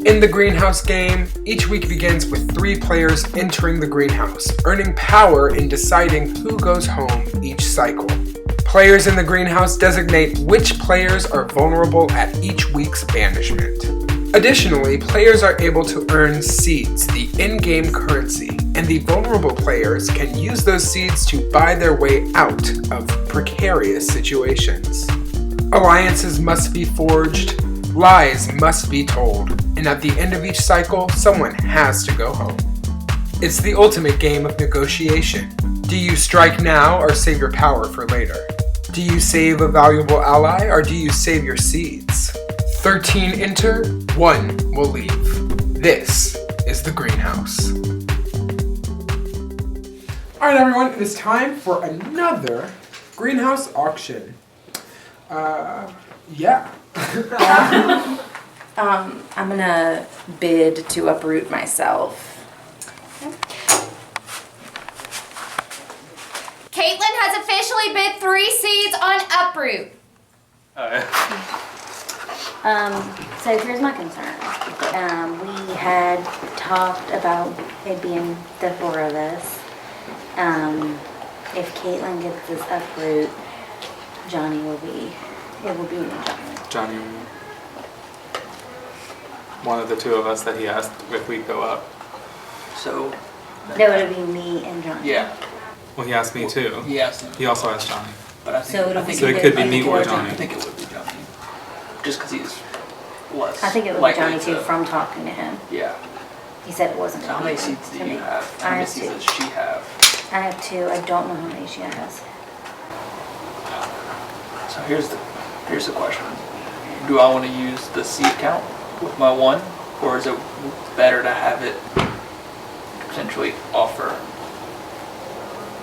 In the greenhouse game, each week begins with 3 players entering the greenhouse, earning power in deciding who goes home each cycle. Players in the greenhouse designate which players are vulnerable at each week's banishment. Additionally, players are able to earn seeds, the in-game currency, and the vulnerable players can use those seeds to buy their way out of precarious situations. Alliances must be forged, lies must be told, and at the end of each cycle, someone has to go home. It's the ultimate game of negotiation. Do you strike now or save your power for later? Do you save a valuable ally or do you save your seeds? 13 enter, 1 will leave. This is the greenhouse. Alright everyone, it is time for another greenhouse auction. Yeah. I'm gonna bid to uproot myself. Caitlin has officially bid 3 seeds on uproot. So here's my concern. We had talked about it being the 4 of us. If Caitlin gets this uproot, Johnny will be, it will be me and Johnny. Johnny, one of the 2 of us that he asked if we'd go up. So, No, it'll be me and Johnny. yeah, Well, he asked me too. he asked him. He also asked Johnny. But I think, So it'll I think So it could be me or Johnny. I think it would be Johnny. Just because he's less. I think it would be likely Johnny too to- from talking to him. Yeah. He said it wasn't. So how gonna many be seeds do to you me. have? I How many have seeds 2. does she have? I have 2. I don't know how many she has. So here's the question. Do I want to use the seed count with my 1? Or is it better to have it potentially offer?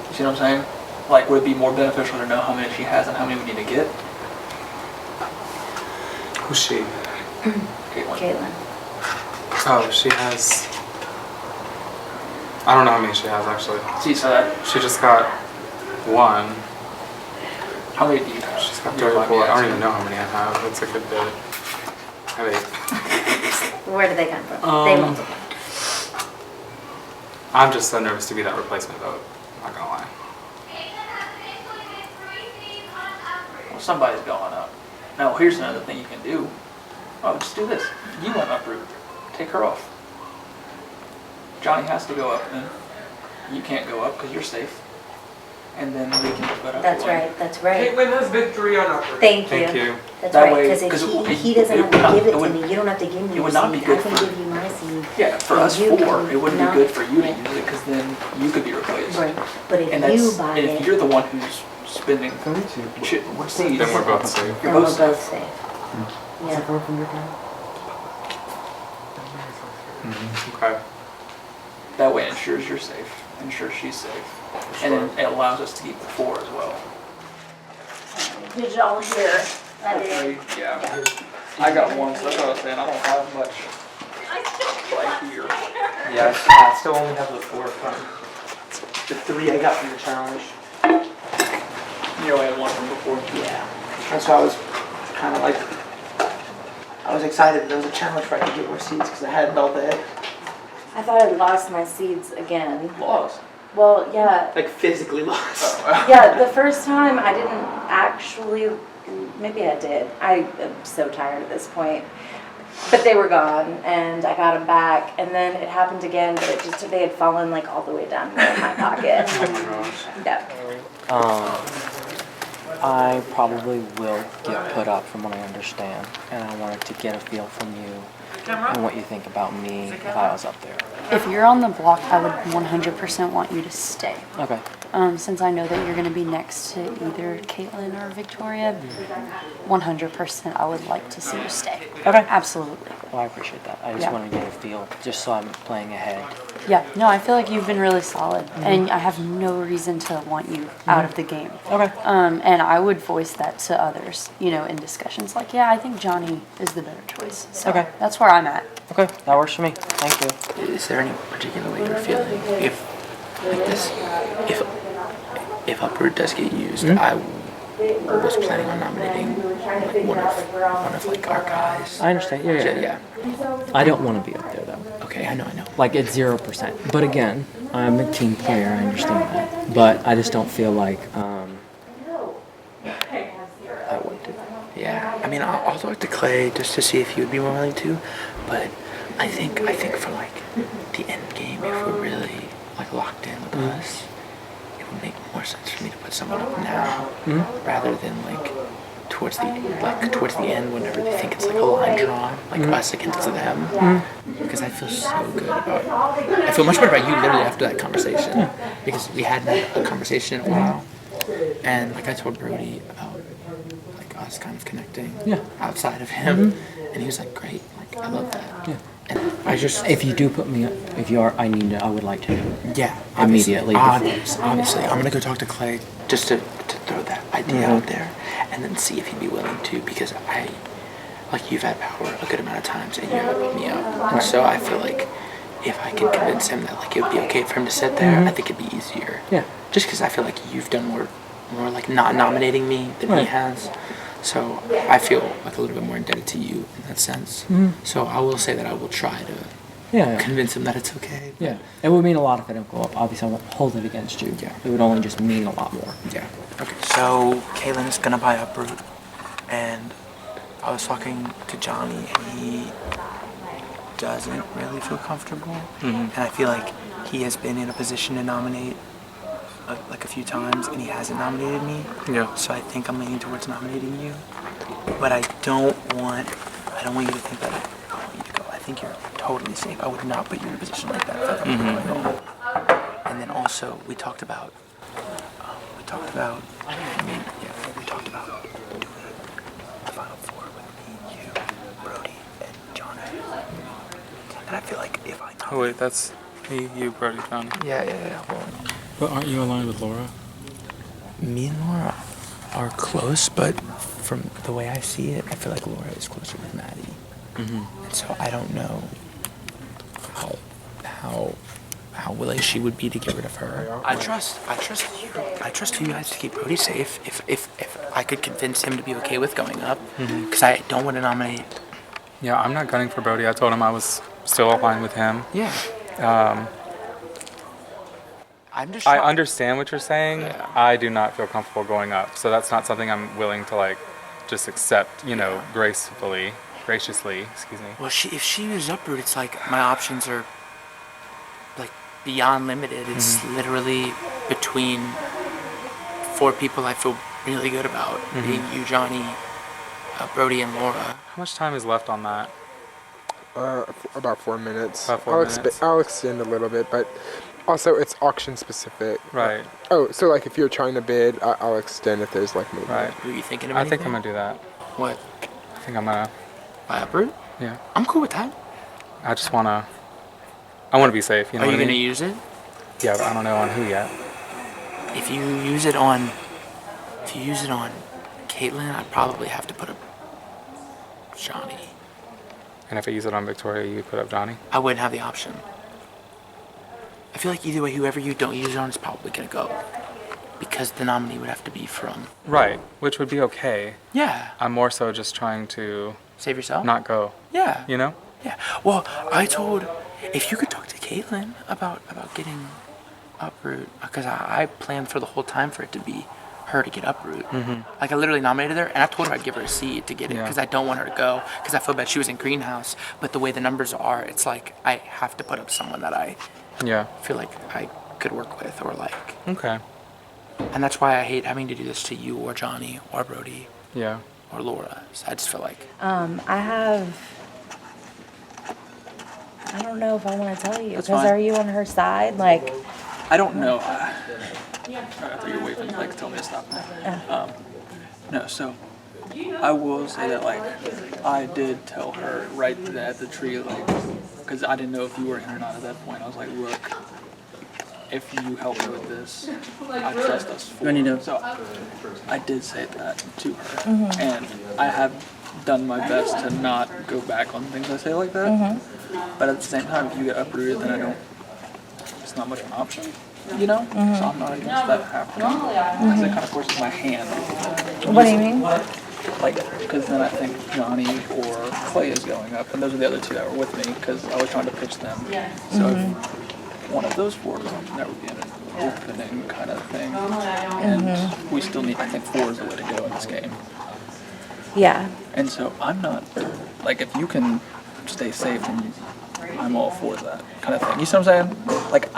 You see what I'm saying? Like, would it be more beneficial to know how many she has and how many we need to get? Who's she? Caitlin. Caitlin. Oh, she has... I don't know how many she has actually. See, so that, She just got 1. how many do you have? She's got You don't mind 34. me I don't asking? even know how many I have. It's a good bit. I have 8. Where do they come from? Um, They multiply. I'm just so nervous to be that replacement vote. I'm not gonna lie. Well, somebody's going up. Now, here's another thing you can do. Oh, just do this. You want uproot. Take her off. Johnny has to go up, then you can't go up because you're safe. And then we can put up. That's one. right. That's right. Caitlin has victory on uproot. Thank you. Thank you. That's That right. way- Because 'cause if he doesn't it have would not- to give it it to would- me, you don't have to give me it your would not be seed. good I can for- give you my seed. Yeah, for And us you 4, can it wouldn't not- be good for you to yeah. use it because then you could be replaced. Right. But if And you that's buy and it, if you're the one who's spending seeds, Then we're both safe. then you're we're both both safe. safe. Yeah. Okay. That way it ensures you're safe, ensures she's safe. And then it allows us to keep the 4 as well. Did y'all hear? I did. Yeah. I got 1, so that's what I was saying. I don't have much right here. Yeah, I still only have the 4 from the 3 I got from the challenge. You only had 1 from before. Yeah. That's why I was kind of like, I was excited that there was a challenge where I could get more seeds because I had it all day. I thought I lost my seeds again. Lost. Well, yeah. Like physically lost. Yeah, the first time I didn't actually, maybe I did. I am so tired at this point. But they were gone and I got them back and then it happened again, but it just, they had fallen like all the way down here in my pocket. Oh my gosh. Yeah. I probably will get put up from what I understand, and I wanted to get a feel from you and what you think about me if I was up there. If you're on the block, I would 100% want you to stay. Okay. Since I know that you're going to be next to either Caitlin or Victoria, 100% I would like to see you stay. Okay. Absolutely. Well, I appreciate that. I just Yeah. want to get a feel, just so I'm playing ahead. Yeah, no, I feel like you've been really solid, and I have no reason to want you out of the game. Okay. And I would voice that to others, you know, in discussions. Like, yeah, I think Johnny is the better choice. So Okay. that's where I'm at. Okay, that works for me. Thank you. Is there any particular way you're feeling if, like this, if uproot does get used, was planning on nominating like one of like our guys. I understand. Yeah. I don't want to be up there though. Okay, I know. Like it's 0%. But again, I'm a team player. I understand that. But I just don't feel like I would do. Yeah, I mean, I'll talk to Clay just to see if he would be more willing to, but I think for like the end game, if we're really like locked in with us, it would make more sense for me to put someone up now rather than like towards the end whenever they think it's like a line drawn, like us against them, because I feel so good about. I feel much better about you literally after that conversation because we hadn't had a conversation in a while, and like I told Brody about us kind of connecting outside of him, and he was like, great, like I love that. Yeah. And I just, If you do put me up, if you are, I would like to. yeah, Immediately. Obviously, I'm gonna go talk to Clay just to throw that idea out there, and then see if he'd be willing to, because like you've had power a good amount of times, and you have put me up, and so I feel like if I could convince him that like it would be okay for him to sit there, I think it'd be easier. Yeah. Just because I feel like you've done more like not nominating me than he has. So I feel like a little bit more indebted to you in that sense. So I will say that I will try to convince him that it's okay. Yeah. It would mean a lot if it didn't go up. Obviously, I won't hold it against you. Yeah. It would only just mean a lot more. Yeah. Okay. So Kaylin's gonna buy Uproot, and I was talking to Johnny, and he doesn't really feel comfortable, and I feel like he has been in a position to nominate like a few times, and he hasn't nominated me. Yeah. So I think I'm leaning towards nominating you, but I don't want you to think that I want you to go. I think you're totally safe. I would not put you in a position like that if I were going home. And then also we talked about doing the Final Four with me, you, Brody, and Johnny. And I feel like if I Oh wait, that's me, you, Brody, Johnny. Yeah. Well, But aren't you aligned with Laura? me and Laura are close, but from the way I see it, I feel like Laura is closer with Maddie. And so I don't know how willing she would be to get rid of her. I trust you guys to keep Brody safe. If I could convince him to be okay with going up, because I don't want to nominate. Yeah, I'm not gunning for Brody. I told him I was still aligned with him. Yeah. I understand what you're saying. Yeah. I do not feel comfortable going up, so that's not something I'm willing to like just accept, graciously, excuse me. Well, if she was Uproot, it's like my options are like beyond limited. It's literally between 4 people I feel really good about, being you, Johnny, Brody, and Laura. How much time is left on that? About 4 minutes. About 4 minutes. I'll extend a little bit, but also it's auction specific. Right. Oh, so like if you're trying to bid, I'll extend if there's like movement. Right. Are you thinking of I anything? think I'm gonna do that. What? I think I'm gonna. Buy Uproot? Yeah. I'm cool with that. I just wanna. I wanna be safe. You know Are you what I gonna mean? use it? Yeah, but I don't know on who yet. If you use it on Caitlin, I'd probably have to put up Johnny. And if I use it on Victoria, you put up Johnny. I wouldn't have the option. I feel like either way, whoever you don't use it on is probably gonna go, because the nominee would have to be from. Right, which would be okay. Yeah. I'm more so just trying to Save yourself. not go. Yeah. You know? Yeah. Well, I told if you could talk to Caitlin about getting Uproot, because I planned for the whole time for it to be her to get Uproot. Like I literally nominated her, and I told her I'd give her a seat to get it, Yeah. because I don't want her to go, because I feel bad she was in Greenhouse. But the way the numbers are, it's like I have to put up someone that I Yeah. feel like I could work with or like. Okay. And that's why I hate having to do this to you or Johnny or Brody Yeah. or Laura. So I just feel like. I don't know if I want to tell you, That's because fine. are you on her side? Like, I don't know. I thought you were waiting to tell me to stop now. No, so I will say that I did tell her right at the tree, because I didn't know if you were in or not at that point. I was like, look, if you help me with this, I trust us fully. So I did say that to her, and I have done my best to not go back on things I say like that. But at the same time, if you get uprooted, then it's not much of an option. you know? So I'm not against that happening. Because it kind of forces my hand. What do you mean? Like, because then I think Johnny or Clay is going up, and those are the other two that were with me, because I was trying to pitch them. So if one of those four goes on, that would be an opening kind of thing. And we still need, I think 4 is the way to go in this game. Yeah. And so I'm not, like, if you can stay safe, then I'm all for that kind of thing. You see what I'm saying? Like,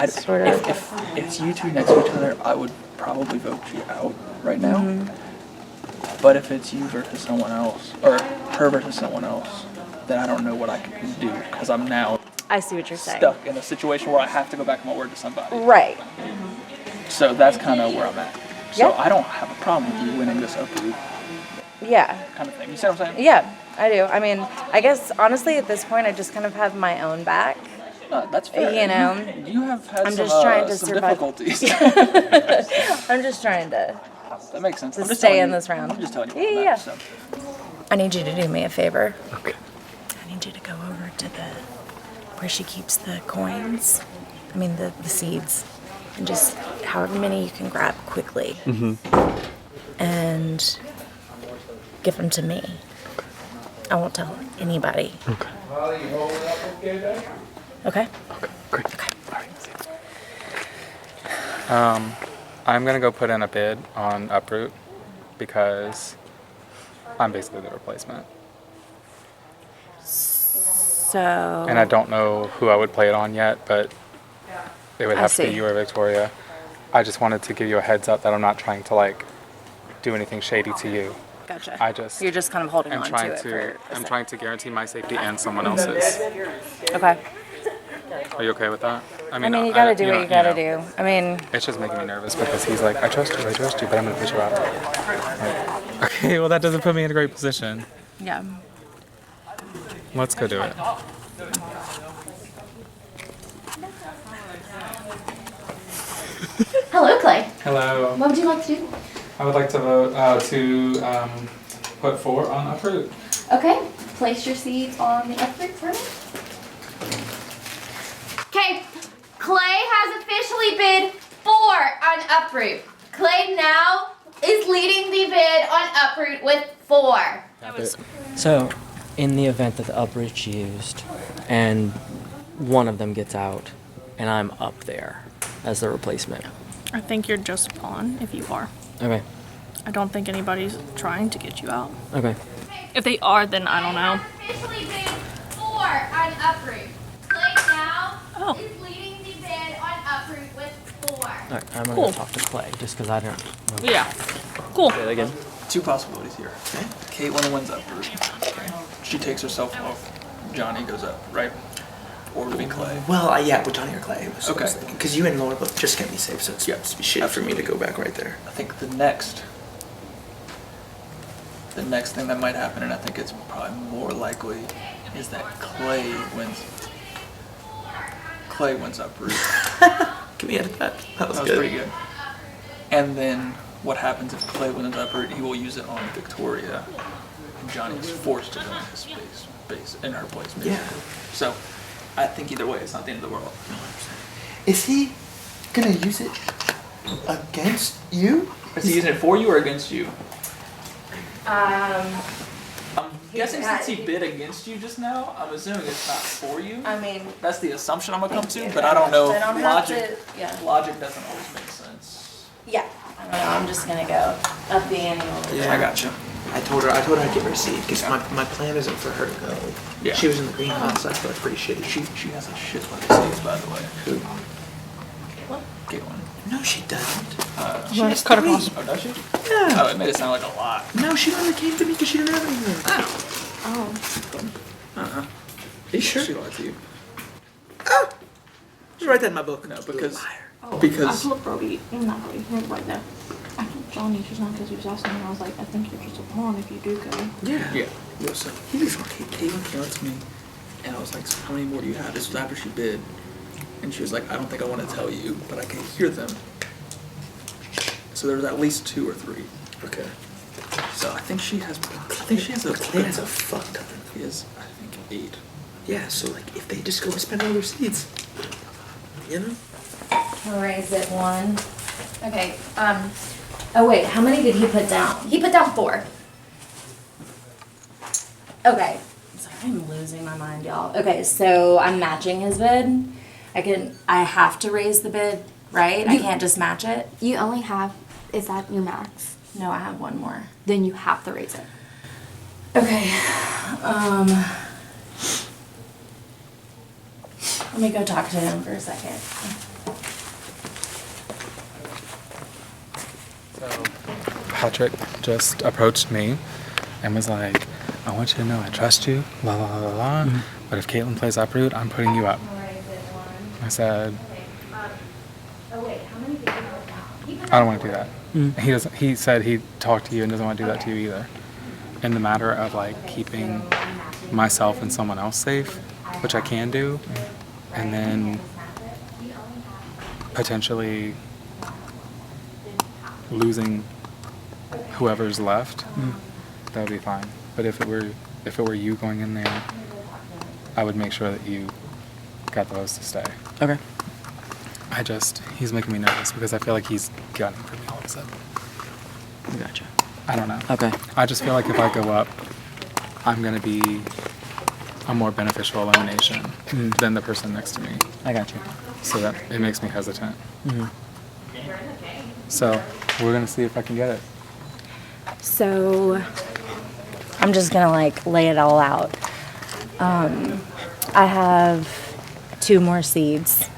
if it's you two next to each other, I would probably vote you out right now. But if it's you versus someone else, or her versus someone else, then I don't know what I can do, because I'm now I see what you're saying. stuck in a situation where I have to go back my word to somebody. Right. So that's kind of where I'm at. So Yeah. I don't have a problem with you winning this uproot Yeah. kind of thing. You see what I'm saying? Yeah, I do. I mean, I guess honestly at this point I just kind of have my own back. That's fair. You know, You have had I'm some, just trying to some survive. difficulties. I'm just trying to. That makes sense. To I'm just stay telling in you- this round. I'm just telling you. Yeah, what yeah. I'm at, so. I need you to do me a favor. Okay. I need you to go over to where she keeps the coins. I mean the seeds. And just however many you can grab quickly. And give them to me. I won't tell anybody. Okay. Okay? Okay, great. Okay. All right. I'm gonna go put in a bid on Uproot because I'm basically the replacement. So. And I don't know who I would play it on yet, but it would I have to be see. you or Victoria. I just wanted to give you a heads up that I'm not trying to like do anything shady to you. Gotcha. You're just kind of holding I'm on trying to it for a I'm sec. trying to guarantee my safety and someone else's. Okay. Are you okay with that? I mean, you gotta do what you gotta do. I mean, It's just making me nervous because he's like, I trust you, but I'm gonna put you out. Like, okay, well that doesn't put me in a great position. yeah. Let's go do it. Hello, Clay. Hello. What would you like to do? I would like to vote to put 4 on Uproot. Okay, place your seeds on the uproot for me. Okay, Clay has officially bid 4 on uproot. Clay now is leading the bid on uproot with 4. So, in the event that the uproot's used and one of them gets out and I'm up there as the replacement. I think you're just a pawn if you are. Okay. I don't think anybody's trying to get you out. Okay. If they are, then I don't know. Officially bid 4 on uproot. Clay now is leading the bid on uproot with 4. Alright, I'm gonna Cool. go talk to Clay just because I don't know. Yeah. Cool. Say that again. 2 possibilities here. Caitlin wins uproot. Okay. She takes herself off. Johnny goes up, right? Or would it be Clay? Well, yeah, with Johnny or Clay. Okay. Because you and Laura both just kept me safe, so it's shitty for me to go back right there. I think the next thing that might happen, and I think it's probably more likely, is that Clay wins uproot. Can we edit that? That was That was good. pretty good. And then what happens if Clay wins uproot? He will use it on Victoria, and Johnny is forced to go into space in her place. Basically. Yeah. So I think either way, it's not the end of the world. Is he gonna use it against you? Is he using it for you or against you? Um, I'm guessing since he bid against you just now, I'm assuming it's not for you. I mean, That's the assumption I'm gonna come to, but I don't know. I don't have Logic, to, yeah. logic doesn't always make sense. Yeah. I don't know, I'm just gonna go up the annual. Yeah. I got you. I told her I'd give her a seat because my plan isn't for her to go. Yeah. She was in the greenhouse, so I feel it's pretty shitty. She has a shit ton of seats, by the way. Who? Caitlin. No, she doesn't. She has cut three. across. Oh, does she? Yeah. Oh, it made it sound like a lot. No, she only came to me because she didn't have anything. Oh. Are you sure? She lied to you. Just write that in my book. No, because I told Brody, not Brody, right now. I told Johnny just now because he was asking me, I was like, I think you're just a pawn if you do go. Yeah. Listen, Caitlin came up to me, and I was like, so how many more do you have? This was after she bid. And she was like, I don't think I want to tell you, but I can hear them. So there was at least 2 or 3. Okay. So I think she has. Clay has a fuck ton. He has, I think, 8. Yeah, so like if they just go spend all their seeds, you know? Raise it 1. Okay. Oh wait, how many did he put down? He put down 4. Okay. Sorry, I'm losing my mind, y'all. Okay, so I'm matching his bid. I have to raise the bid, right? I can't just match it? You only have, is that your max? No, I have one more. Then you have to raise it. Okay. Let me go talk to him for a second. So Patrick just approached me and was like, I want you to know I trust you, blah, blah, blah, blah. But if Caitlin plays Uproot, I'm putting you up. I said, I don't want to do that. He doesn't. He said he talked to you and doesn't want to do that to you either. In the matter of like keeping myself and someone else safe, which I can do, and then potentially losing whoever's left, that would be fine. But if it were you going in there, I would make sure that you got the votes to stay. Okay. He's making me nervous because I feel like he's gunning for me all of a sudden. Gotcha. I don't know. Okay. I just feel like if I go up, I'm going to be a more beneficial elimination than the person next to me. I got you. So that it makes me hesitant. So we're going to see if I can get it. So I'm just gonna like lay it all out. I have 2 more seeds.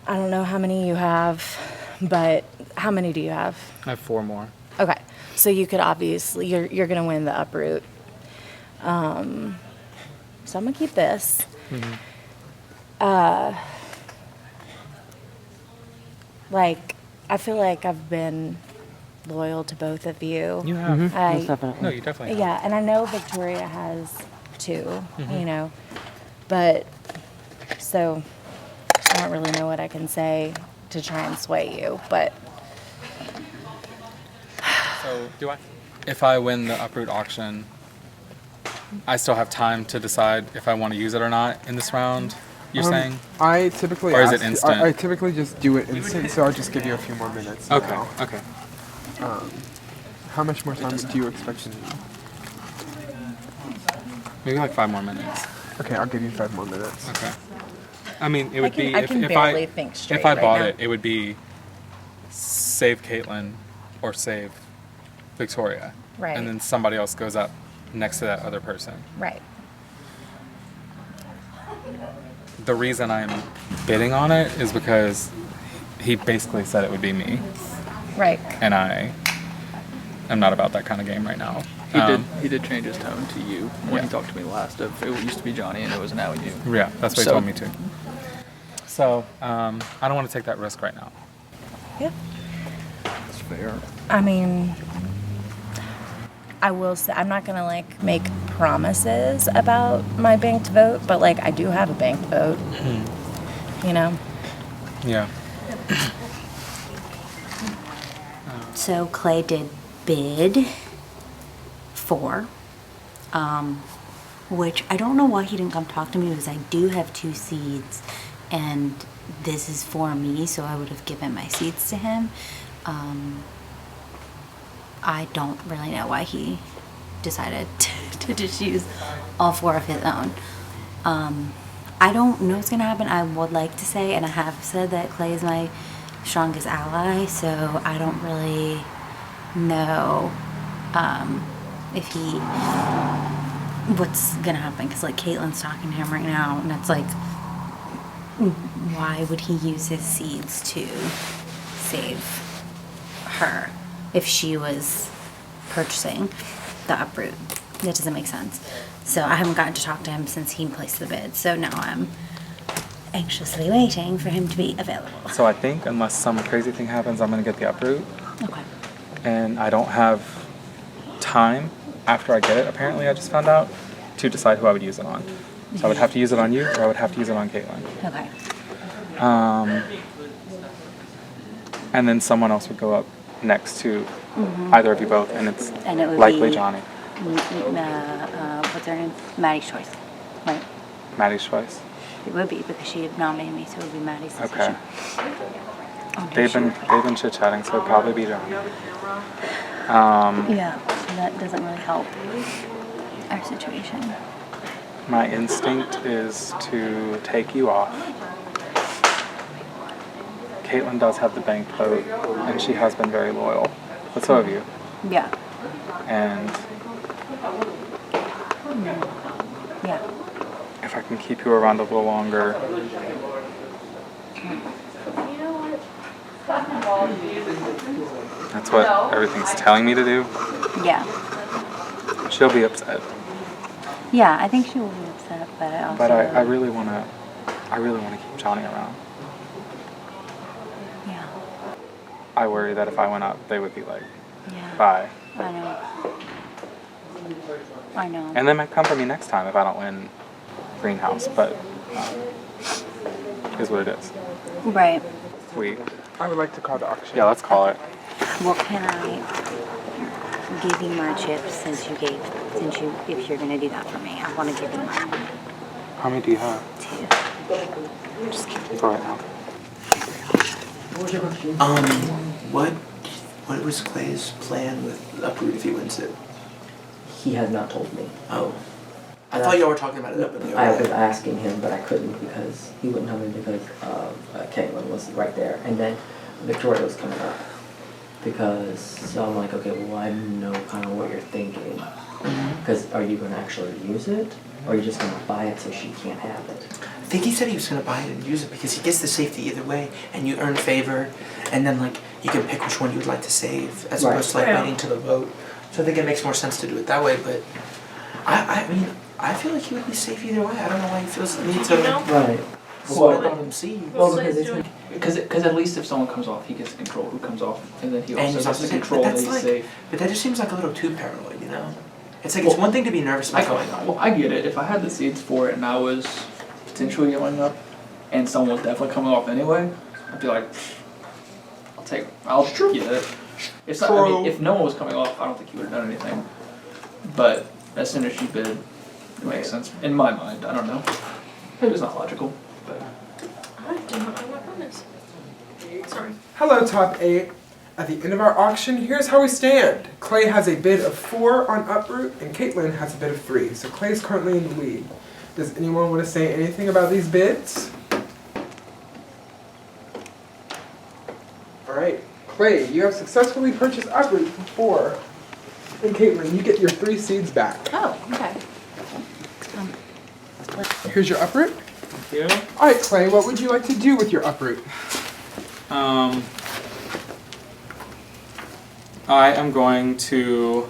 I don't know how many you have, but how many do you have? I have 4 more. Okay, so you could obviously you're gonna win the uproot. So I'm gonna keep this. Like I feel like I've been loyal to both of you. You have. Most definitely. No, you definitely have. Yeah, and I know Victoria has too, you know, but so I don't really know what I can say to try and sway you, but So do I? If I win the uproot auction, I still have time to decide if I want to use it or not in this round. You're saying? I typically Or is it instant? I typically just do it instant, so I'll just give you a few more minutes. Okay. now. Okay. How much more time do you expect to need? Maybe like 5 more minutes. Okay, I'll give you 5 more minutes. Okay. I mean, it would be I if, can if barely I think straight if I right bought now. it, it would be save Caitlin or save Victoria, Right. and then somebody else goes up next to that other person. right. The reason I'm bidding on it is because he basically said it would be me, Right. and I am not about that kind of game right now. He did change his tone to you when Yeah. he talked to me last. It used to be Johnny and it was now you. Yeah, that's what he So- told me to. So I don't want to take that risk right now. Yeah. That's fair. I mean, I will say I'm not gonna like make promises about my banked vote, but like I do have a banked vote. You know. Yeah. So Clay did bid 4, which I don't know why he didn't come talk to me because I do have 2 seeds and this is for me, so I would have given my seeds to him. I don't really know why he decided to just use all 4 of his own. I don't know what's gonna happen. I would like to say, and I have said that Clay is my strongest ally, so I don't really know if what's gonna happen, because like Caitlin's talking to him right now, and it's like, why would he use his seeds to save her if she was purchasing the uproot? That doesn't make sense. So I haven't gotten to talk to him since he placed the bid, so now I'm anxiously waiting for him to be available. So I think unless some crazy thing happens, I'm gonna get the uproot, Okay. and I don't have time after I get it. Apparently, I just found out to decide who I would use it on. So I would have to use it on you, or I would have to use it on Caitlin. Okay. And then someone else would go up next to either of you both, and it's And it would likely be Johnny. what's her name? Maddie's choice. Right. Maddie's choice. It would be because she had nominated me, so it would be Maddie's decision. Okay. Oh, They've been chit-chatting, so it'd probably be Johnny. Yeah, so that doesn't really help our situation. My instinct is to take you off. Caitlin does have the banked vote, and she has been very loyal. But so have you. Yeah. And Yeah. if I can keep you around a little longer, that's what everything's telling me to do. Yeah. She'll be upset. Yeah, I think she will be upset, but I also. But I really wanna keep Johnny around. Yeah. I worry that if I went up, they would be like, Yeah. bye. I know. I know. And they might come for me next time if I don't win Greenhouse, but is what it is. Right. I would like to call the auction. Yeah, let's call it. Well, can I give you my chips if you're gonna do that for me? I want to give you mine. How many do you have? 2. Just keep them for right now. What was Clay's plan with Uproot if he wins it? He has not told me. Oh. I thought y'all were talking about it up in the I other was asking him, but I couldn't because he wouldn't tell me because Caitlin was right there. And then Victoria was coming up. So I'm like, okay, well, I know kind of what you're thinking. Because are you going to actually use it? Or are you just going to buy it so she can't have it? I think he said he was going to buy it and use it because he gets the safety either way, and you earn favor, and then like you can pick which one you would like to save as opposed to like waiting to the vote. So I think it makes more sense to do it that way. But I mean, I feel like he would be safe either way. I don't know why he feels the need to Right. swap on him seed. Well, because it's Because at least if someone comes off, he gets to control who comes off, and then he And also he's gets also to safe. control But that that's he's like, safe. but that just seems like a little too paranoid, you know? It's like it's one thing to be nervous about going on. Well, I get it. If I had the seeds for it and I was potentially going up, and someone was definitely coming off anyway, I'd be like, I'll get it. It's not. I mean, if no one was coming off, I don't think he would have done anything. But as soon as she bid, it makes sense in my mind. I don't know. Maybe it's not logical, but. I do not know what that is. Sorry. Hello, top 8. At the end of our auction, here's how we stand. Clay has a bid of 4 on Uproot, and Caitlin has a bid of 3. So Clay is currently in the lead. Does anyone want to say anything about these bids? All right, Clay, you have successfully purchased Uproot for 4. And Caitlin, you get your 3 seeds back. Oh, okay. Here's your Uproot. Thank you. All right, Clay, what would you like to do with your Uproot? I am going to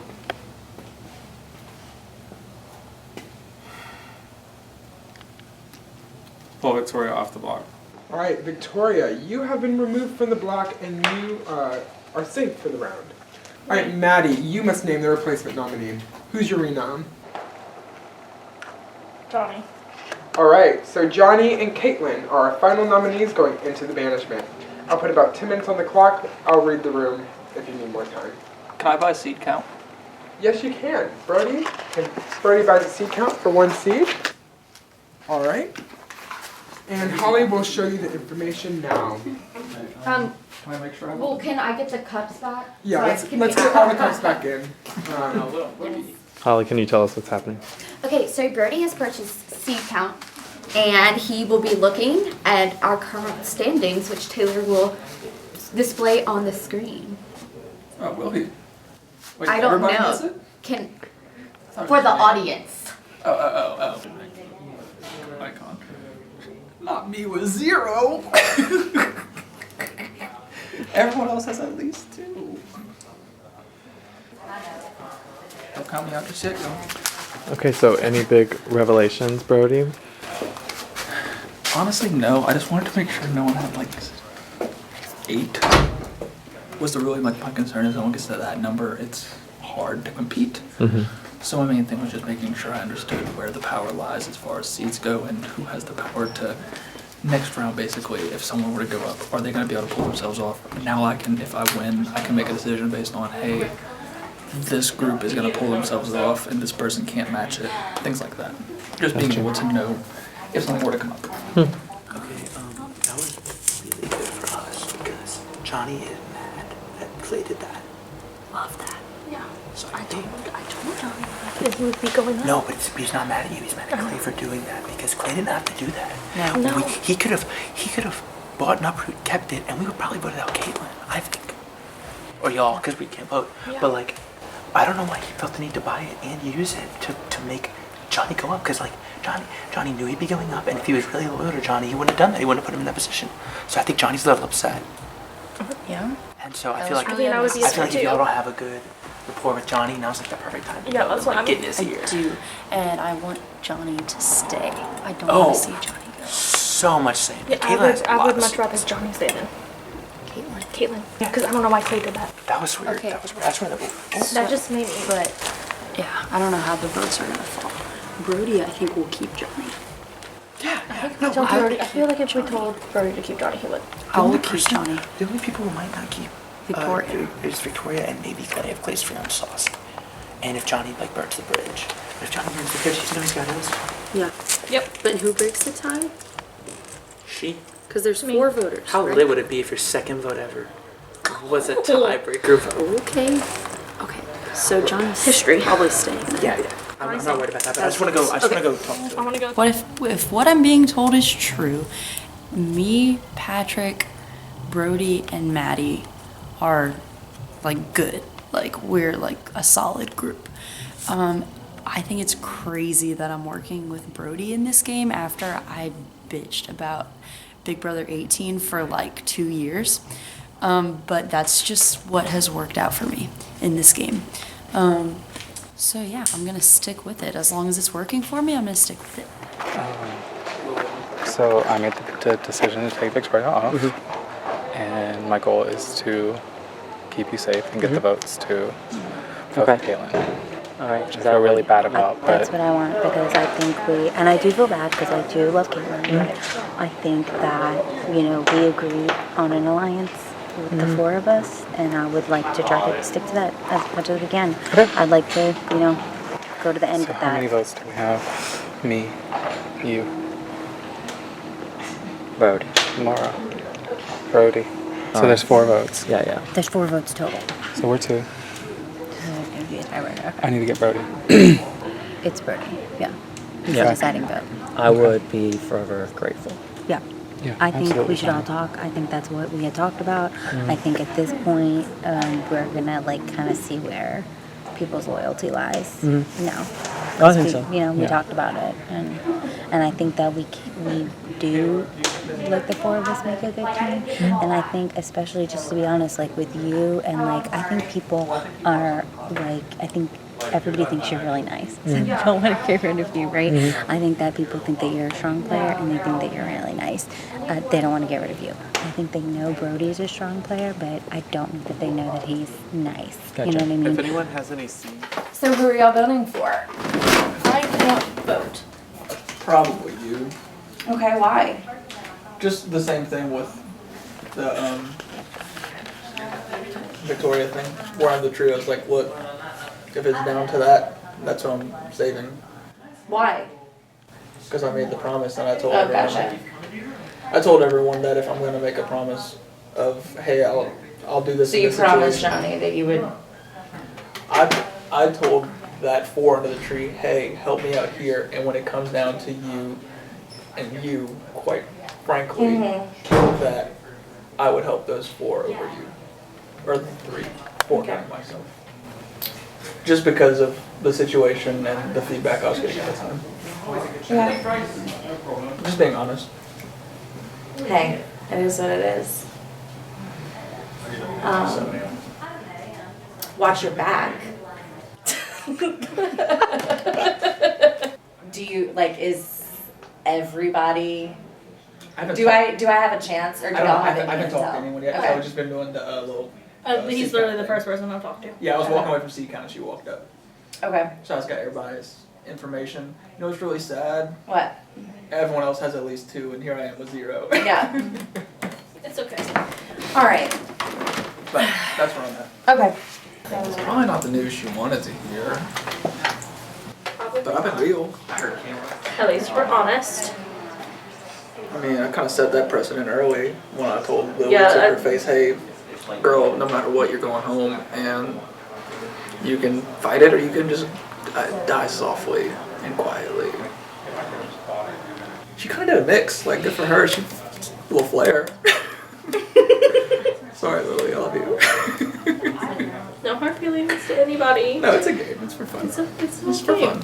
pull Victoria off the block. All right, Victoria, you have been removed from the block and you are safe for the round. All right, Maddie, you must name the replacement nominee. Who's your renom? Johnny. All right, so Johnny and Caitlin are our final nominees going into the banishment. I'll put about 10 minutes on the clock. I'll read the room if you need more time. Can I buy a seed count? Yes, you can. Brody buys a seed count for 1 seed. All right. And Holly will show you the information now. Can I make sure I have Well, can I get the cups back? Yeah, So I let's can get all the cups back in. Holly, can you tell us what's happening? Okay, so Brody has purchased seed count, and he will be looking at our current standings, which Taylor will display on the screen. Oh, will he? Wait, I don't everybody know. has it? Can I thought it for was the me. audience. Oh. Icon. Not me with 0. Everyone else has at least 2. Don't count me out to shit, yo. Okay, so any big revelations, Brody? Honestly, no. I just wanted to make sure no one had like 8. Was the really like my concern is no one gets to that number, it's hard to compete. So my main thing was just making sure I understood where the power lies as far as seeds go and who has the power to next round basically if someone were to go up, are they going to be able to pull themselves off? Now I can, if I win, I can make a decision based on, hey, this group is going to pull themselves off and this person can't match it. Things like that. Just being able to know if something were to come up. Okay, that was really good for us because Johnny is mad that Clay did that. Love that. Yeah. So I told Johnny that he would be going up. No, but he's not mad at you. He's mad at Clay for doing that because Clay didn't have to do that. No. He could have bought an uproot, kept it, and we would probably voted out Caitlyn. I think, or y'all, because we can't vote. Yeah. But like, I don't know why he felt the need to buy it and use it to make Johnny go up. Because like Johnny knew he'd be going up, and if he was really loyal to Johnny, he wouldn't have done that. He wouldn't have put him in that position. So I think Johnny's a little upset. Yeah. And so I That feel was like really I would be I feel like if upset y'all too. don't have a good rapport with Johnny, now's like the perfect time to Yeah, go that's and what like I get in his ear. I do, and I want Johnny to stay. I don't Oh. want to see Johnny go. So much same. Yeah, Caitlyn has I would lots. much rather Johnny stay than Caitlyn. Caitlyn. Yeah, because I don't know why Clay did that. That was weird. Okay. That was weird. That's where the That just made me. But yeah, I don't know how the votes are gonna fall. Brody, I think, will keep Johnny. I feel like if we told Brody to keep Johnny, he would. I will only keep person- Johnny. The only people who might not keep Victoria. is Victoria and maybe Clay if Clay's free on sauce. And if Johnny like burns the bridge. But if Johnny burns the bridge, he's always got his. Yeah. Yep. But who breaks the tie? She. Because there's Me. 4 voters. How right? lit would it be if your second vote ever was a tiebreaker vote? Okay. Okay. So Johnny's History. probably staying. then. Yeah. I'm not worried about that, but I just want to go. I just want to go talk to I want to go. What if what I'm being told is true? Me, Patrick, Brody, and Maddie are like good. Like we're like a solid group. I think it's crazy that I'm working with Brody in this game after I bitched about Big Brother 18 for like 2 years. But that's just what has worked out for me in this game. So yeah, I'm gonna stick with it. As long as it's working for me, I'm gonna stick with it. So I made the decision to take Victoria off, and my goal is to keep you safe and get the votes to vote for Caitlyn. All right. Which I feel really bad about, That's but what I want because I think and I do feel bad because I do love Caitlyn, but I think that, we agreed on an alliance with the 4 of us, and I would like to try to stick to that as much as we can. I'd like to, go to the end so with how many that. votes do we have? Me, you, Brody. Laura, Brody. So there's 4 votes. Yeah. There's 4 votes total. So we're 2. Okay. I need to get Brody. It's Brody, yeah. It's Yeah. the deciding vote. I would be forever grateful. Yeah. Yeah, I think absolutely we should all fine. talk. I think that's what we had talked about. I think at this point, we're gonna kind of see where people's loyalty lies. I think so. We Yeah. talked about it, and I think that we do, like the 4 of us make a good team. And I think, especially just to be honest, like with you and I think people are I think everybody thinks you're really nice. So I don't want to get rid of you, right? I think that people think that you're a strong player and they think that you're really nice. They don't want to get rid of you. I think they know Brody's a strong player, but I don't think that they know that he's nice. You know what I mean? If anyone has any seeds. So who are y'all voting for? I can't vote. Probably you. Okay, why? Just the same thing with the Victoria thing. Where I'm the trio, it's like, look, if it's down to that, that's what I'm saving. Why? Because I made the promise and I told Oh, everyone. gotcha. I told everyone that if I'm going to make a promise of, hey, I'll do this So in you this promised situation. Johnny that you would. I told that 4 under the tree, hey, help me out here. And when it comes down to you, and you, quite frankly, that I would help those 4 over you. Or 3, 4 counting myself. Just because of the situation and the feedback I was getting at the time. Yeah. Just being honest. Hey, it is what it is. Watch your back. Do you is everybody? Do I have a chance, or do I y'all have haven't any talked to intel? anyone yet. Okay. I've just been doing the little. He's seat literally count the thing. first person I've talked to. Yeah, I was walking away from seat count and she walked up. Okay. So I just got everybody's information. You know what's really sad? What? Everyone else has at least 2 and here I am with 0. Yeah. It's okay. All right. But that's where I'm at. Okay. It's probably not the news she wanted to hear. But I've been real. At least we're honest. I mean, I kind of set that precedent early when I told Lily Yeah, to her face, hey, girl, no matter what, you're going home, and you can fight it or you can just die softly and quietly. She kind of did a mix. Like, good for her. She will flare. Sorry, Lily, I love you. No hard feelings to anybody. No, it's a game. It's for fun. It's for fun.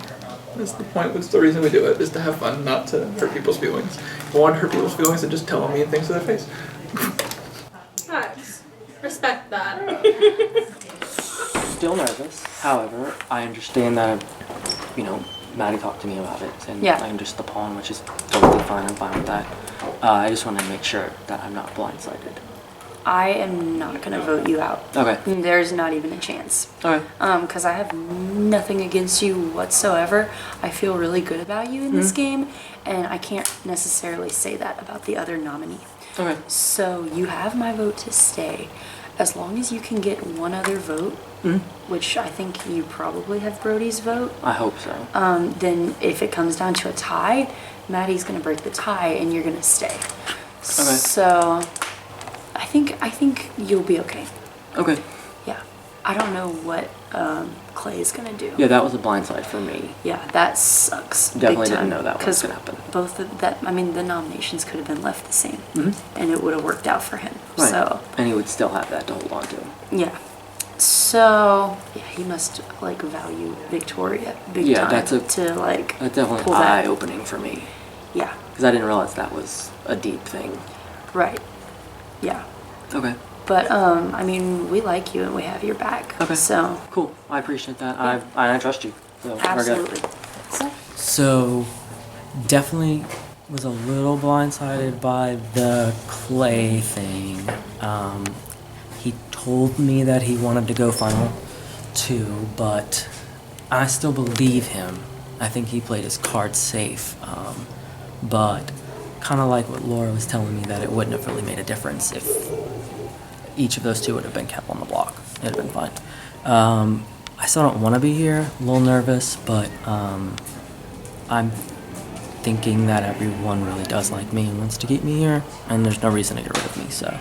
That's the point. That's the reason we do it, is to have fun, not to hurt people's feelings. If I want to hurt people's feelings, then just tell them mean things to their face. Nice. Respect that. Still nervous. However, I understand that, Maddie talked to me about it, and Yeah. I'm just the pawn, which is totally fine. I'm fine with that. I just want to make sure that I'm not blindsided. I am not gonna vote you out. Okay. There's not even a chance. Okay. Because I have nothing against you whatsoever. I feel really good about you in this game, and I can't necessarily say that about the other nominee. Okay. So you have my vote to stay. As long as you can get one other vote, which I think you probably have Brody's vote, I hope so. then if it comes down to a tie, Maddie's gonna break the tie and you're gonna stay. Okay. So I think you'll be okay. Okay. Yeah. I don't know what Clay's gonna do. Yeah, that was a blindside for me. Yeah, that sucks. Definitely big didn't time, know that was 'cause gonna happen. Both of that, I mean, the nominations could have been left the same, and it would have worked out for him. Right. So And he would still have that to hold on to. yeah. So yeah, he must like value Victoria big Yeah, time that's to definitely pull that. eye-opening for me. Yeah. Because I didn't realize that was a deep thing. Right. Yeah. Okay. But I mean, we like you and we have your back. Okay. So Cool. I appreciate that. I trust you. So we're good. absolutely. So, definitely was a little blindsided by the Clay thing. He told me that he wanted to go final two, but I still believe him. I think he played his cards safe. But kind of like what Laura was telling me, that it wouldn't have really made a difference if each of those two would have been kept on the block. It'd have been fine. I still don't want to be here. A little nervous, but I'm thinking that everyone really does like me and wants to keep me here, and there's no reason to get rid of me. So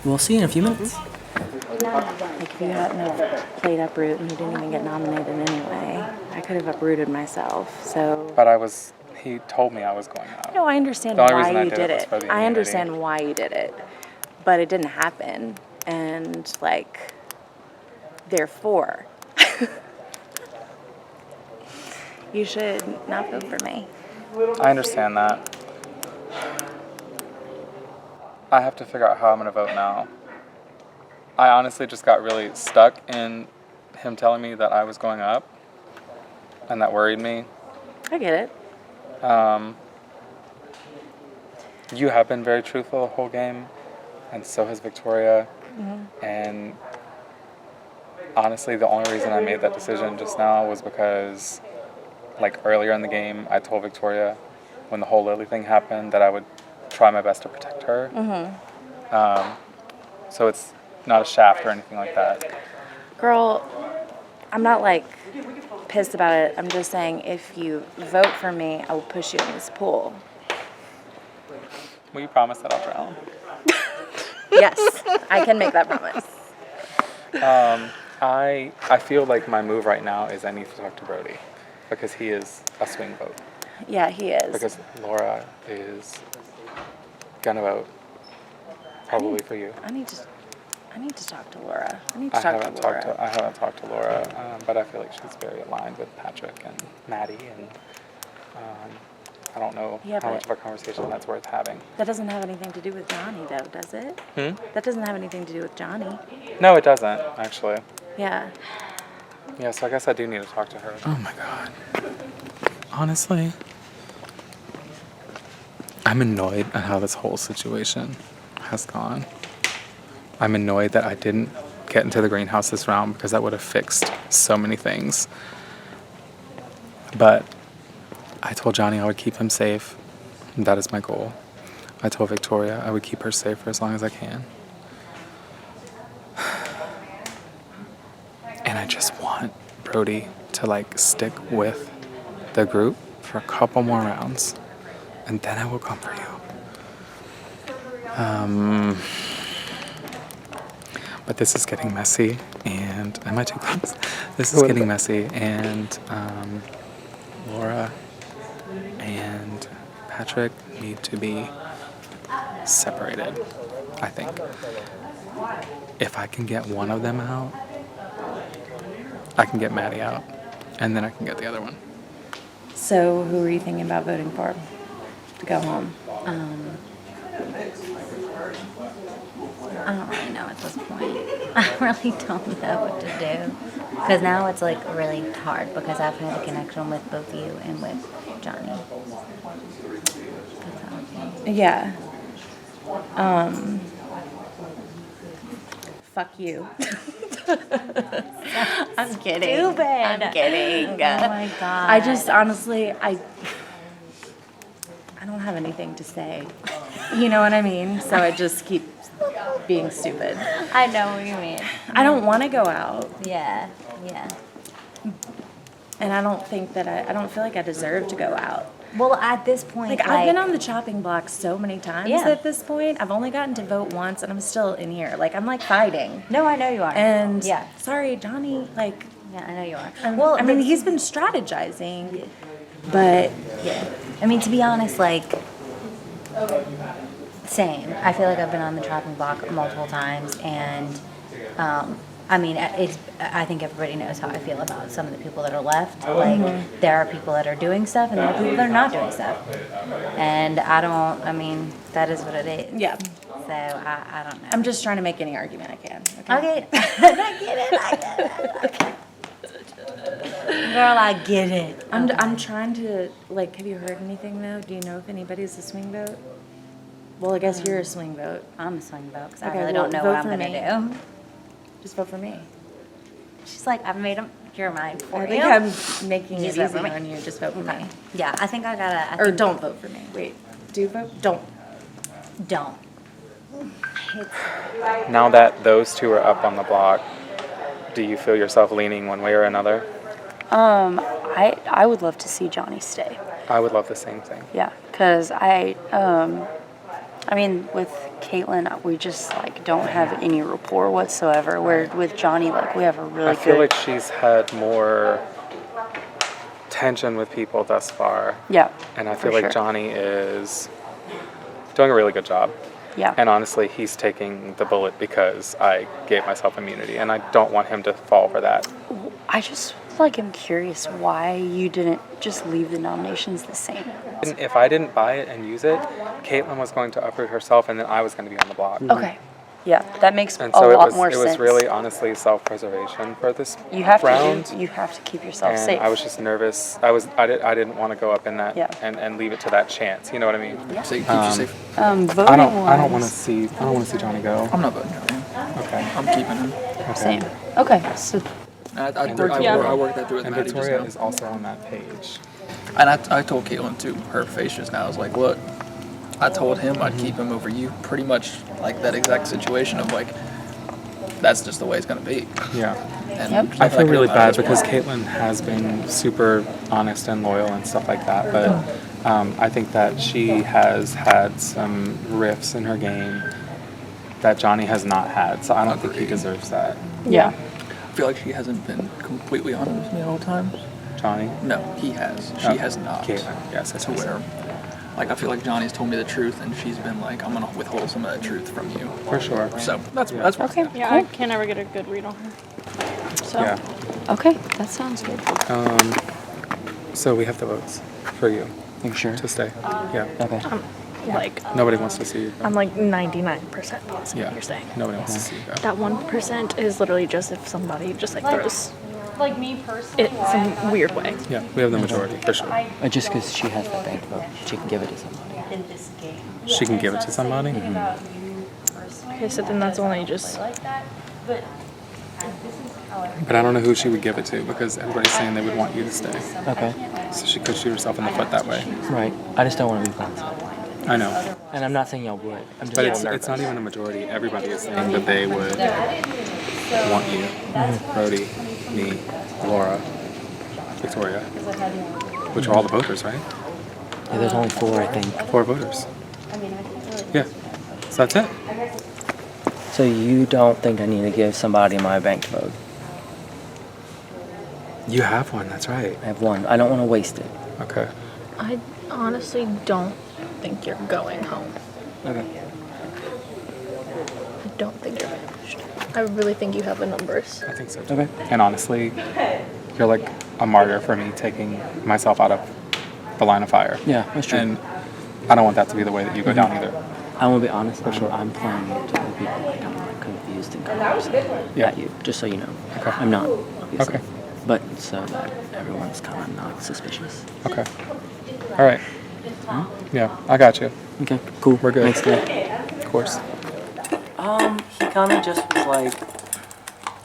we'll see in a few minutes. Like if you hadn't have played Uproot and you didn't even get nominated anyway, I could have uprooted myself. So But he told me I was going out. no, I understand The only why reason I you did did it was it. for the I immunity. understand why you did it, but it didn't happen, and like, therefore, you should not vote for me. I understand that. I have to figure out how I'm going to vote now. I honestly just got really stuck in him telling me that I was going up, and that worried me. I get it. You have been very truthful the whole game, and so has Victoria. And honestly, the only reason I made that decision just now was because, like, earlier in the game, I told Victoria when the whole Lily thing happened that I would try my best to protect her. So it's not a shaft or anything like that. Girl, I'm not like pissed about it. I'm just saying if you vote for me, I will push you in this pool. Will you promise that I'll drown? Yes, I can make that promise. I feel like my move right now is I need to talk to Brody because he is a swing vote. Yeah, he is. Because Laura is gonna vote probably for you. I need to talk to Laura. I need I to talk haven't to Laura. talked to Laura, but I feel like she's very aligned with Patrick and Maddie, and I don't know Yeah, how but- much of a conversation that's worth having. That doesn't have anything to do with Johnny, though, does it? That doesn't have anything to do with Johnny. No, it doesn't, actually. Yeah. Yeah, so I guess I do need to talk to her. Oh my god. Honestly, I'm annoyed at how this whole situation has gone. I'm annoyed that I didn't get into the greenhouse this round because that would have fixed so many things. But I told Johnny I would keep him safe. That is my goal. I told Victoria I would keep her safe for as long as I can. And I just want Brody to like stick with the group for a couple more rounds and then I will come for you. But this is getting messy, and I might take those. This is getting messy, and Laura and Patrick need to be separated, I think. If I can get one of them out, I can get Maddie out, and then I can get the other one. So who are you thinking about voting for to go home? I don't really know at this point. I really don't know what to do. Because now it's like really hard because I've had a connection with both you and with Johnny. Yeah. Fuck you. I'm kidding. Stupid. I'm kidding. Oh my God. I just honestly, I don't have anything to say. You know what I mean? So I just keep being stupid. I know what you mean. I don't want to go out. Yeah, yeah. And I don't think that I don't feel like I deserve to go out. Well, at this point, Like, I've been on the chopping block so many times Yeah. at this point. I've only gotten to vote once, and I'm still in here. Like, I'm like fighting. No, I know you are. And yeah, sorry, Johnny. Like, yeah, I know you are. well, I mean, he's been strategizing, but yeah. I mean, to be honest, like, same. I feel like I've been on the chopping block multiple times, and I mean, I think everybody knows how I feel about some of the people that are left. Like, there are people that are doing stuff, and there are people that are not doing stuff. And I mean, that is what it is. yeah. So, I don't know. I'm just trying to make any argument I can. Okay. I get it. Okay. Girl, I get it. I'm trying to, like, have you heard anything, though? Do you know if anybody's a swing vote? Well, I guess you're a swing vote. I'm a swing vote because I Okay, really well, don't know vote what I'm for going me. to do. Just vote for me. She's like, I've made your mind for I you. think I'm making it Just vote easy for me. on you. Just vote for me. Yeah, I think I gotta. Or don't vote for me. Wait, do vote? Don't. Don't. Now that those two are up on the block, do you feel yourself leaning one way or another? I would love to see Johnny stay. I would love the same thing. Yeah, because I mean, with Caitlin, we just like don't have any rapport whatsoever. Where with Johnny, like we have a really I feel good. like she's had more tension with people thus far. Yeah. And I for feel like sure. Johnny is doing a really good job. Yeah. And honestly, he's taking the bullet because I gave myself immunity, and I don't want him to fall for that. I just like am curious why you didn't just leave the nominations the same. And if I didn't buy it and use it, Caitlin was going to uproot herself, and then I was going to be on the block. Okay. Yeah, that makes And a so lot more it sense. was really honestly self-preservation for this you have round. to you have to keep yourself And safe. I was just nervous. I didn't want to go up in that Yeah. and leave it to that chance. You know what I mean? Yeah. So it keeps you safe. Voting I don't want to wise- see Johnny go. I'm not voting for him. Okay. I'm keeping him. Okay. Same. Okay, so I worked that through with And Maddie just Victoria now. is also on that page. And I told Caitlin to her face just now. I was like, look, I told him I'd keep him over you. Pretty much like that exact situation of like, that's just the way it's gonna be. Yeah. And I feel really bad as because well. Caitlin has been super honest and loyal and stuff like that, but I think that she has had some riffs in her game that Johnny has not had, so I don't think he deserves that. yeah. I feel like she hasn't been completely honest with me at all times. Johnny? No, he has. She has not. Caitlin, yes, I To think so. where, like, I feel like Johnny's told me the truth, and she's been like, I'm gonna withhold some of that truth from you. For sure. So that's Yeah. that's what Okay. Yeah, I can never get a good read on her. So Yeah. Okay, that sounds good. So we have the votes for you You sure? to stay. Yeah. Okay. like Nobody wants to see you go. I'm like 99% positive Yeah. you're saying. Nobody wants to see you go. That 1% is literally just if somebody just like throws it some weird way. Yeah, we have the majority, for sure. Just because she has the bank vote, she can give it to somebody. She can give it to somebody? Okay, so then that's only just But I don't know who she would give it to because everybody's saying they would want you to stay. Okay. So she could shoot herself in the foot that way. Right. I just don't want to be blindsided. I know. And I'm not saying y'all would. I'm just But a it's little not nervous. even a majority. Everybody is saying that they would want you. Brody, me, Laura, Victoria, which are all the voters, right? Yeah, there's only 4, I think. 4 voters. Yeah. So that's it. So you don't think I need to give somebody my banked vote? You have one, that's right. I have 1. I don't want to waste it. Okay. I honestly don't think you're going home. Okay. I don't think you're finished. I really think you have the numbers. I think so too. Okay. And honestly, you're like a martyr for me taking myself out of the line of fire. Yeah, that's true. And I don't want that to be the way that you go down either. I want to be honest. sure. I'm playing to the people like I'm like confused and confused Yeah. at you, just so you know. Okay. I'm not, obviously. Okay. But so that everyone's kind of not suspicious. Okay. All right. Yeah, I got you. Okay, cool. We're good. Thanks, Clay. Of course. He kind of just was like,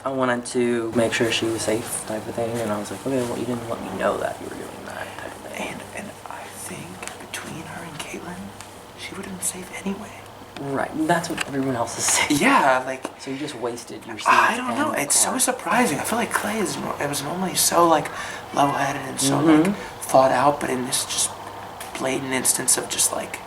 I wanted to make sure she was safe type of thing, and I was like, okay, well, you didn't let me know that you were doing that type of thing. And I think between her and Caitlin, she would have been safe anyway. Right, that's what everyone else is saying. Yeah, like, So you just wasted your seat. I don't know. and It's so car. surprising. I feel like Clay it was normally so like level-headed and so Mm-hmm. like thought out, but in this just blatant instance of just like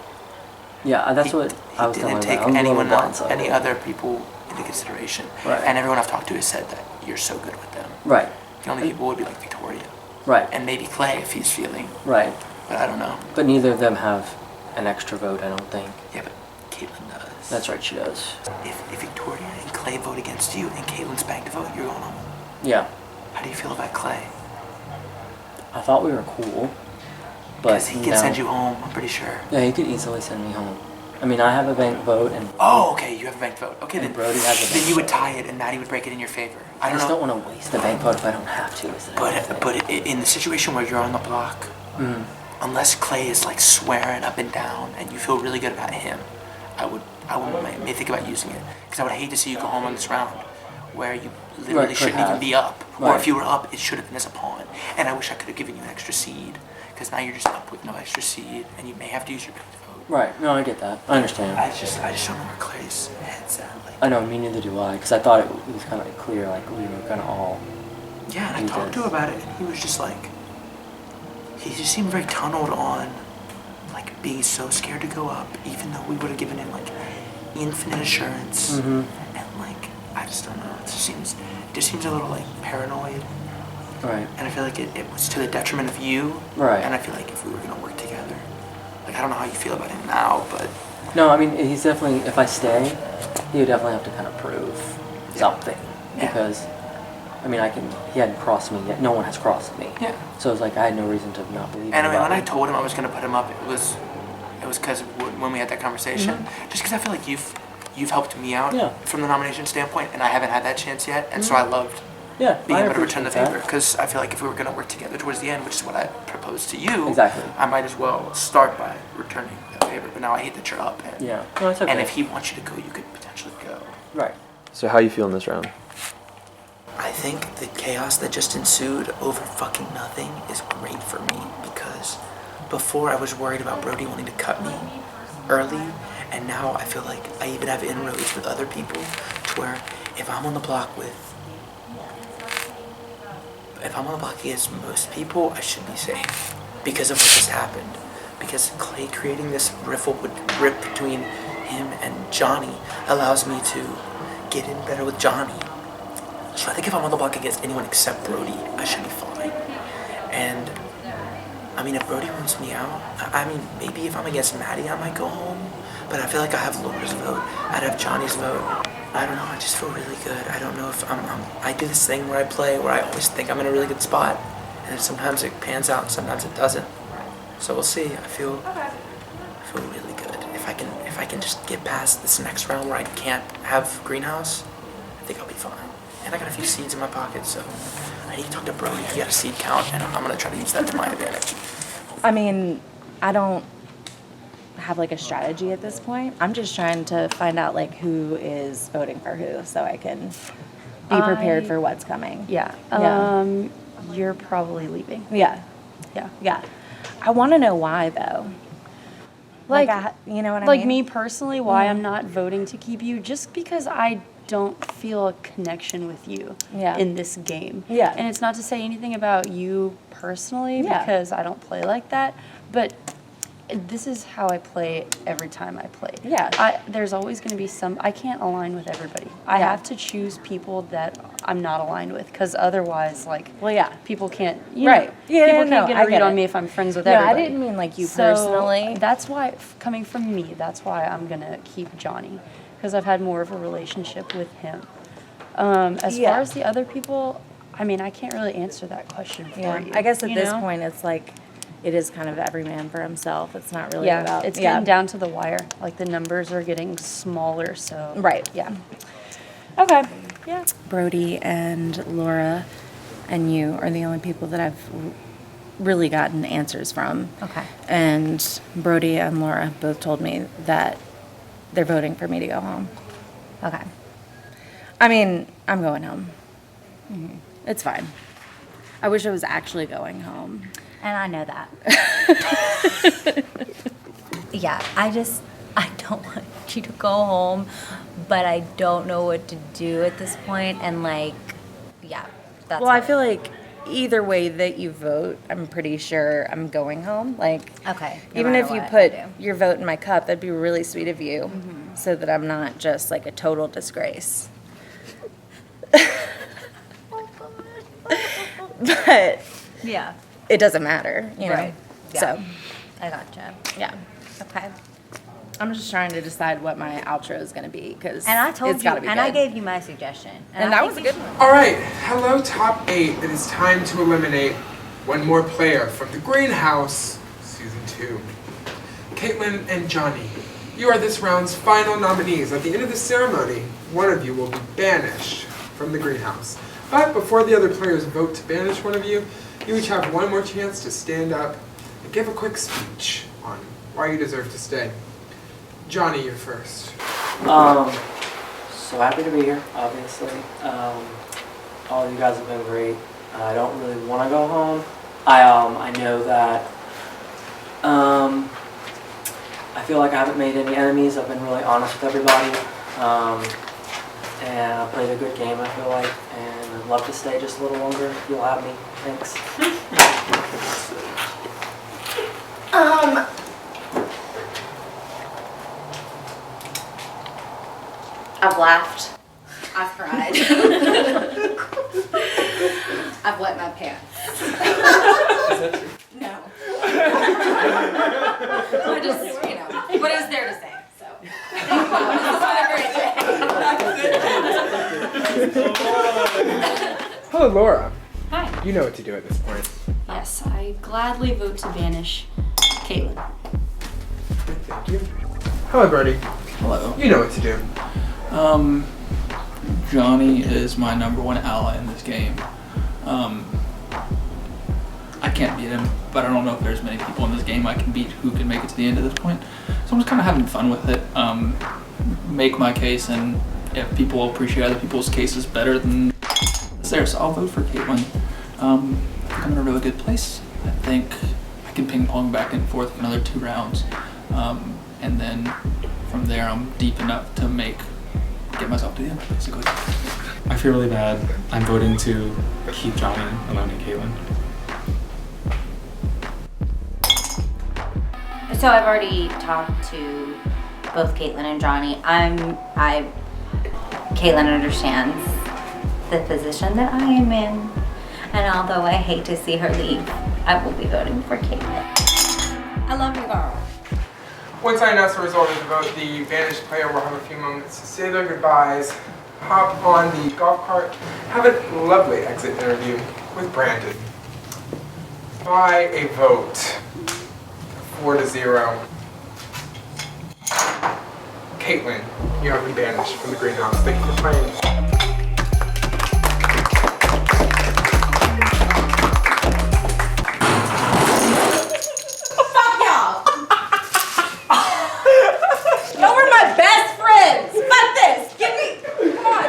Yeah, that's he, what he I was didn't telling take her. I'm a little anyone blindsided. any other people into consideration. Right. And everyone I've talked to has said that you're so good with them. Right, The only people would be like Victoria right, and maybe Clay if he's feeling, right. but I don't know. But neither of them have an extra vote, I don't think. Yeah, but Caitlin does. That's right, she does. If Victoria and Clay vote against you and Caitlin's banked vote, you're going home. Yeah, How do you feel about Clay? I thought we were cool, but Because he can now- send you home, I'm pretty sure. Yeah, he could easily send me home. I mean, I have a bank vote, and Oh, okay, you have a banked vote. Okay, And then Brody has a then banked you would vote. tie it and Maddie would break it in your favor. I I don't just know. don't want to waste the bank vote if I don't have to. Is the only thing. But in the situation where you're on the block, Mhm. unless Clay is like swearing up and down and you feel really good about him, I may think about using it because I would hate to see you go home on this round where you literally Right, shouldn't could even have. be up, or Right. if you were up, it should have been as a pawn. And I wish I could have given you an extra seed because now you're just up with no extra seed and you may have to use your banked vote. Right, no, I get that. I understand. I just don't know where Clay's head's at. Like, I know, me neither do I, because I thought it was kind of clear, like, we were going to all... yeah, and I do talked to this. him about it, and he was just like, he just seemed very tunneled on, like being so scared to go up, even though we would have given him like infinite assurance, Mhm. and like I just don't know. It just seems a little like paranoid, Right. and I feel like it was to the detriment of you. Right. And I feel like if we were gonna work together, like I don't know how you feel about him now, but No, I mean, he's definitely, if I stay, he would definitely have to kind of prove something. Yeah. Because, I mean, he hadn't crossed me yet. No one has crossed me. yeah. So it's like, I had no reason to not believe And him when about I it. told him I was gonna put him up, it was because when we had that conversation. Just because I feel like you've helped me out Yeah. from the nomination standpoint, and I haven't had that chance yet, and so I loved Yeah, being I able to return the appreciate favor. that. Because I feel like if we were gonna work together towards the end, which is what I proposed to you, Exactly. I might as well start by returning that favor. But now I hate that you're up, and Yeah, no, it's okay. and if he wants you to go, you could potentially go. Right. So how you feeling this round? I think the chaos that just ensued over fucking nothing is great for me because before I was worried about Brody wanting to cut me early, and now I feel like I even have inroads with other people to where if I'm on the block against most people, I should be safe because of what just happened. Because Clay creating this rip between him and Johnny allows me to get in better with Johnny. So I think if I'm on the block against anyone except Brody, I should be fine. And I mean, if Brody wants me out, I mean, maybe if I'm against Maddie, I might go home. But I feel like I have Laura's vote. I'd have Johnny's vote. I don't know. I just feel really good. I don't know if I do this thing where I play where I always think I'm in a really good spot, and sometimes it pans out, and sometimes it doesn't. So we'll see. I feel really good. If I can just get past this next round where I can't have Greenhouse, I think I'll be fine. And I got a few seeds in my pocket, so I need to talk to Brody. He got a seed count, and I'm gonna try to use that to my advantage. I mean, I don't have like a strategy at this point. I'm just trying to find out like who is voting for who so I can be prepared for what's coming. Yeah. Yeah. You're probably leaving. Yeah. Yeah. Yeah. I want to know why though. Like, You know what I like mean? me personally, why I'm not voting to keep you, just because I don't feel a connection with you Yeah. in this game. Yeah. And it's not to say anything about you personally Yeah. because I don't play like that, but this is how I play every time I play. Yeah. There's always going to be I can't align with everybody. I Yeah. have to choose people that I'm not aligned with, because otherwise, like, Well, yeah. people can't, Right. Yeah, people no, can't get I a read get on it. me if I'm friends with No, everybody. I didn't mean like you So, personally. That's why, coming from me, that's why I'm going to keep Johnny, because I've had more of a relationship with him. As Yeah. far as the other people, I mean, I can't really answer that question for Yeah. you. I guess at you this know? point, it's like, it is kind of every man for himself. It's not really Yeah, about. it's getting down to the wire. Like, the numbers are getting smaller, so. Right. Yeah. Okay. Yeah. Brody and Laura and you are the only people that I've really gotten answers from. Okay. And Brody and Laura both told me that they're voting for me to go home. Okay. I mean, I'm going home. It's fine. I wish I was actually going home. And I know that. Yeah, I don't want you to go home, but I don't know what to do at this point, and like, yeah, that's Well, I it. feel like either way that you vote, I'm pretty sure I'm going home. Like, Okay, no even matter if you what put I do. your vote in my cup, that'd be really sweet of you, so that I'm not just like a total disgrace. But Yeah. it doesn't matter, you know. Right. Yeah. So, I gotcha. yeah. Okay. I'm just trying to decide what my outro is going to be, because And I told it's you, gotta be and I good. gave you my suggestion. And I that was think a good we one. All right, hello, top 8. It is time to eliminate one more player from the Greenhouse Season 2. Caitlin and Johnny, you are this round's final nominees. At the end of the ceremony, one of you will be banished from the Greenhouse. But before the other players vote to banish one of you, you each have one more chance to stand up and give a quick speech on why you deserve to stay. Johnny, you're first. So happy to be here, obviously. All of you guys have been great. I don't really want to go home. I know that I feel like I haven't made any enemies. I've been really honest with everybody. And I played a good game, I feel like, and I'd love to stay just a little longer if you'll have me. Thanks. I've laughed. I've cried. I've wet my pants. No. I just, you know, what is there to say? So, thank you. This has been a great day. Hello, Laura. Hi. You know what to do at this point. Yes, I gladly vote to banish Caitlin. Thank you. Hello, Brody. Hello. You know what to do. Johnny is my #1 ally in this game. I can't beat him, but I don't know if there's many people in this game I can beat who can make it to the end of this point. So I'm just kind of having fun with it. Make my case, and if people appreciate other people's cases better than theirs, so I'll vote for Caitlin. I'm in a really good place. I think I can ping pong back and forth for another 2 rounds. And then from there, I'm deep enough to get myself to the end, basically. I feel really bad. I'm voting to keep Johnny alone and Caitlin. So I've already talked to both Caitlin and Johnny. Caitlin understands the position that I am in, and although I hate to see her leave, I will be voting for Caitlin. I love you, girl. Once I announce the result of the vote, the banished player will have a few moments to say their goodbyes, hop on the golf cart, have a lovely exit interview with Brandon. By a vote, 4-0. Caitlin, you have been banished from the Greenhouse. Thank you for playing. Y'all were my best friends. Fuck this. Give me. Come on.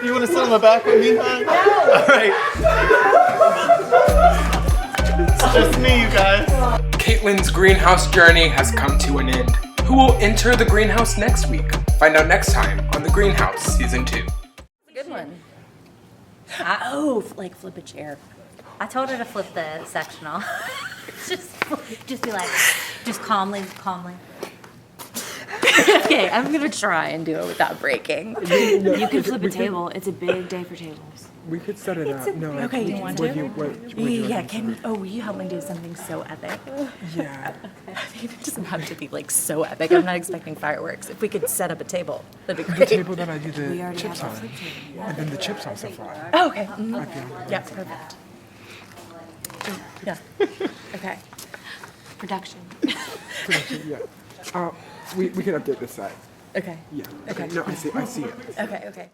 You want to sit on my back with me, huh? No. All right. It's just me, you guys. Caitlin's Greenhouse journey has come to an end. Who will enter the Greenhouse next week? Find out next time on The Greenhouse Season 2. Good one. Like flip a chair. I told her to flip the sectional. just be like, just calmly. Okay, I'm gonna try and do it without breaking. You can flip a table. It's a big day for tables. We could set it up. No, Okay, like, you want would to? you- would you Yeah, like can you, will you help me do something so epic? Yeah. It doesn't have to be like so epic. I'm not expecting fireworks. If we could set up a table, that'd be The great. table that I do We the already chips have a on. flip table. And then the chips also fly. Oh, okay. Yeah, perfect. Yeah. Okay. Production. Yeah. We can update this side. Okay. Yeah. Okay. No, I see it. Okay, okay.